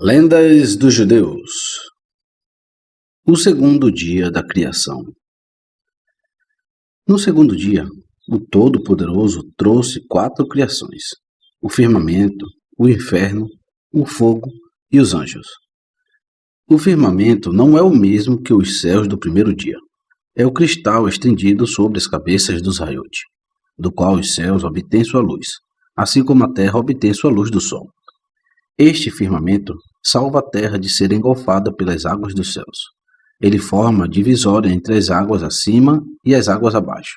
Lendas dos Judeus. O segundo dia da criação. No segundo dia, o Todo-Poderoso trouxe 4 criações: o firmamento, o inferno, o fogo e os anjos. O firmamento não é o mesmo que os céus do primeiro dia. É o cristal estendido sobre as cabeças dos Hayot, do qual os céus obtêm sua luz, assim como a terra obtém sua luz do sol. Este firmamento salva a terra de ser engolfada pelas águas dos céus. Ele forma a divisória entre as águas acima e as águas abaixo.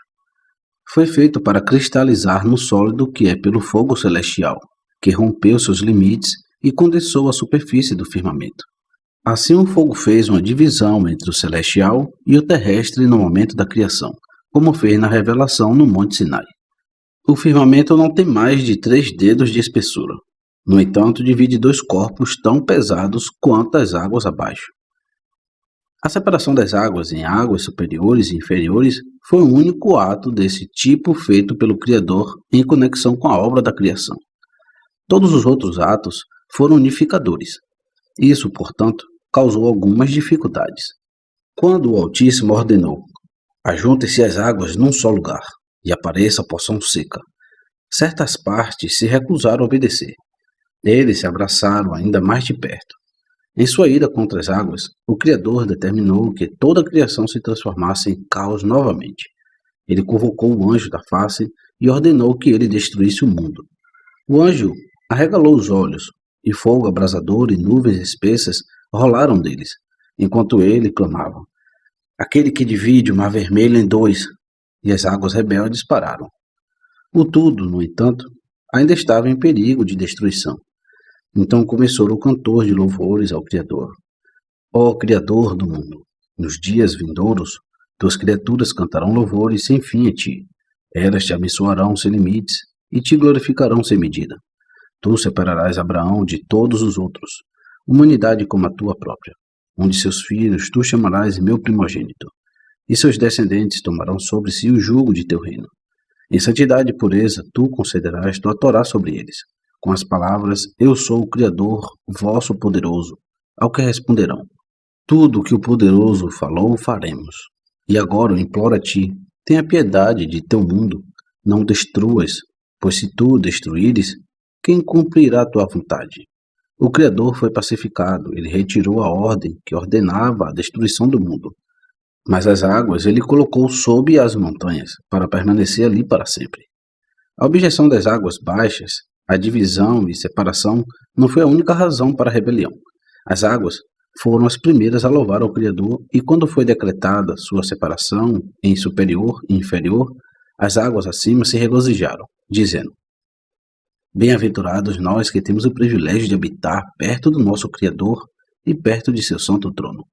Foi feito para cristalizar no sólido que é pelo fogo celestial, que rompeu seus limites e condensou a superfície do firmamento. Assim o fogo fez uma divisão entre o celestial e o terrestre no momento da criação, como fez na revelação no Monte Sinai. O firmamento não tem mais de 3 dedos de espessura. No entanto, divide 2 corpos tão pesados quanto as águas abaixo. A separação das águas em águas superiores e inferiores foi o único ato desse tipo feito pelo Criador em conexão com a obra da criação. Todos os outros atos foram unificadores. Isso, portanto, causou algumas dificuldades. Quando o Altíssimo ordenou: ajuntem-se as águas num só lugar, e apareça a porção seca, certas partes se recusaram a obedecer. Eles se abraçaram ainda mais de perto. Em sua ira contra as águas, o Criador determinou que toda a criação se transformasse em caos novamente. Ele convocou o anjo da face e ordenou que ele destruísse o mundo. O anjo arregalou os olhos, e fogo abrasador e nuvens espessas rolaram deles, enquanto ele clamava: aquele que divide o mar vermelho em 2, e as águas rebeldes pararam. O tudo, no entanto, ainda estava em perigo de destruição. Então começou o cantor de louvores ao Criador. Ó Criador do mundo, nos dias vindouros, tuas criaturas cantarão louvores sem fim a ti. Elas te abençoarão sem limites e te glorificarão sem medida. Tu separarás Abraão de todos os outros, humanidade como a tua própria. Um de seus filhos tu chamarás meu primogênito, e seus descendentes tomarão sobre si o jugo de teu reino. Em santidade e pureza tu concederás tua Torá sobre eles, com as palavras: eu sou o Criador, vosso poderoso, ao que responderão: tudo o que o poderoso falou faremos. E agora eu imploro a ti: tenha piedade de teu mundo, não o destruas, pois se tu o destruíres, quem cumprirá a tua vontade? O Criador foi pacificado, ele retirou a ordem que ordenava a destruição do mundo. Mas as águas ele colocou sob as montanhas, para permanecer ali para sempre. A objeção das águas baixas, a divisão e separação, não foi a única razão para a rebelião. As águas foram as primeiras a louvar ao Criador, e quando foi decretada sua separação em superior e inferior, as águas acima se regozijaram, dizendo: bem-aventurados nós que temos o privilégio de habitar perto do nosso Criador e perto de seu santo trono.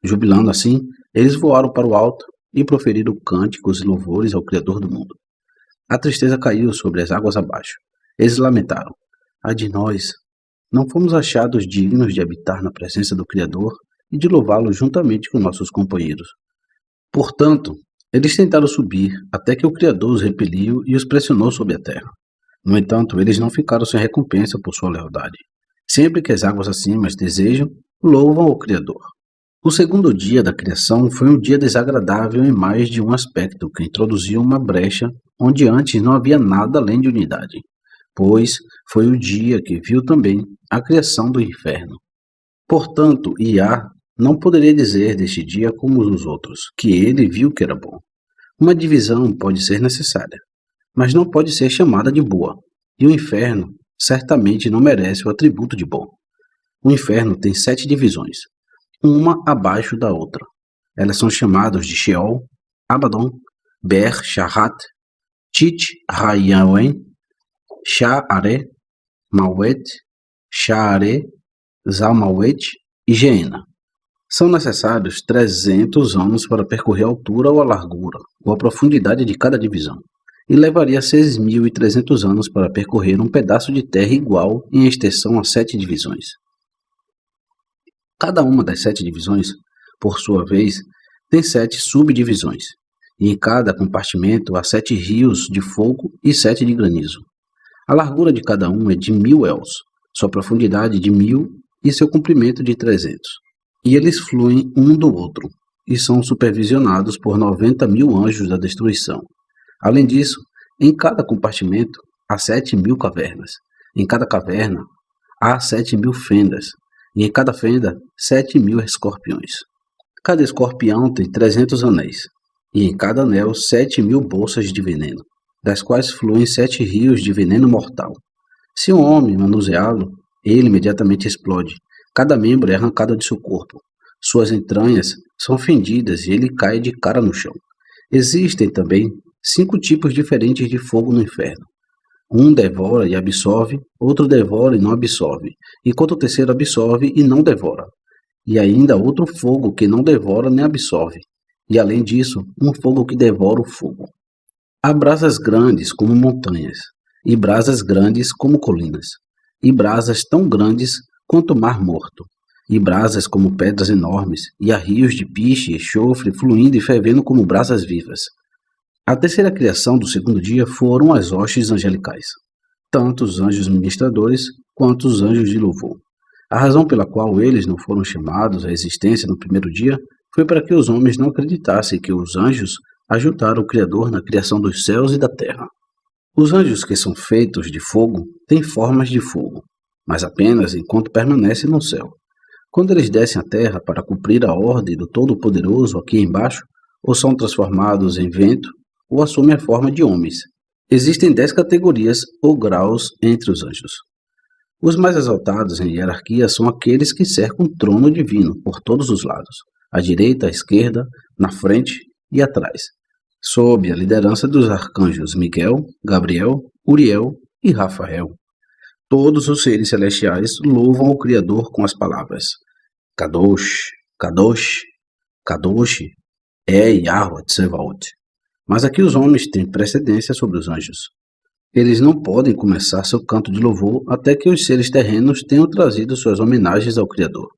Jubilando assim, eles voaram para o alto e proferiram cânticos e louvores ao Criador do mundo. A tristeza caiu sobre as águas abaixo. Eles lamentaram: ai de nós, não fomos achados dignos de habitar na presença do Criador e de louvá-lo juntamente com nossos companheiros. Portanto, eles tentaram subir até que o Criador os repeliu e os pressionou sobre a terra. No entanto, eles não ficaram sem recompensa por sua lealdade. Sempre que as águas acima desejam, louvam o Criador. O segundo dia da criação foi um dia desagradável em mais de um aspecto, que introduziu uma brecha onde antes não havia nada além de unidade, pois foi o dia que viu também a criação do inferno. Portanto, Iá não poderia dizer deste dia como os outros, que ele viu que era bom. Uma divisão pode ser necessária, mas não pode ser chamada de boa, e o inferno certamente não merece o atributo de bom. O inferno tem 7 divisões, uma abaixo da outra. Elas são chamadas de Sheol, Abaddon, Ber Shahat, Tit Hayawen, Sha'are, Mawet, Sha'are, Zalmawet e Geena. São necessários 300 anos para percorrer a altura ou a largura, ou a profundidade de cada divisão, e levaria 6.300 anos para percorrer um pedaço de terra igual em extensão a 7 divisões. Cada uma das 7 divisões, por sua vez, tem 7 subdivisões, e em cada compartimento há 7 rios de fogo e 7 de granizo. A largura de cada um é de 1.000 elços, sua profundidade de 1.000 e seu comprimento de 300. E eles fluem um do outro, e são supervisionados por 90.000 anjos da destruição. Além disso, em cada compartimento há 7.000 cavernas. Em cada caverna há 7.000 fendas, e em cada fenda 7.000 escorpiões. Cada escorpião tem 300 anéis, e em cada anel 7.000 bolsas de veneno, das quais fluem 7 rios de veneno mortal. Se um homem manuseá-lo, ele imediatamente explode. Cada membro é arrancado de seu corpo. Suas entranhas são fendidas e ele cai de cara no chão. Existem também 5 tipos diferentes de fogo no inferno. Um devora e absorve, outro devora e não absorve, enquanto o terceiro absorve e não devora. E ainda outro fogo que não devora nem absorve. E além disso, um fogo que devora o fogo. Há brasas grandes como montanhas, e brasas grandes como colinas, e brasas tão grandes quanto o mar morto, e brasas como pedras enormes, e há rios de piche e enxofre fluindo e fervendo como brasas vivas. A terceira criação do segundo dia foram as hostes angelicais, tanto os anjos ministradores quanto os anjos de louvor. A razão pela qual eles não foram chamados à existência no primeiro dia foi para que os homens não acreditassem que os anjos ajudaram o Criador na criação dos céus e da terra. Os anjos que são feitos de fogo têm formas de fogo, mas apenas enquanto permanecem no céu. Quando eles descem à terra para cumprir a ordem do Todo-Poderoso aqui embaixo, ou são transformados em vento, ou assumem a forma de homens. Existem 10 categorias ou graus entre os anjos. Os mais exaltados em hierarquia são aqueles que cercam o trono divino por todos os lados, à direita, à esquerda, na frente e atrás, sob a liderança dos arcanjos Miguel, Gabriel, Uriel e Rafael. Todos os seres celestiais louvam o Criador com as palavras Kadosh, Kadosh, Kadosh, Yahweh Tsevaot. Mas aqui os homens têm precedência sobre os anjos. Eles não podem começar seu canto de louvor até que os seres terrenos tenham trazido suas homenagens ao Criador.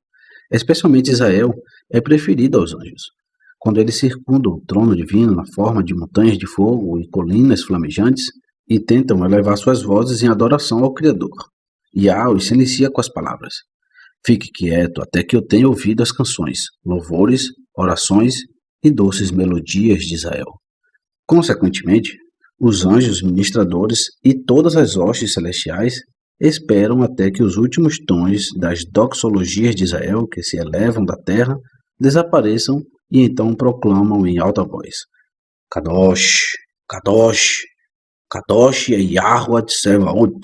Especialmente Israel é preferido aos anjos. Quando eles circundam o trono divino na forma de montanhas de fogo e colinas flamejantes e tentam elevar suas vozes em adoração ao Criador. Yahweh se inicia com as palavras: Fique quieto até que eu tenha ouvido as canções, louvores, orações e doces melodias de Israel. Consequentemente, os anjos ministradores e todas as hostes celestiais esperam até que os últimos tons das doxologias de Israel que se elevam da terra desapareçam e então proclamam em alta voz: Kadosh, Kadosh, Kadosh Yahweh Tsevaot.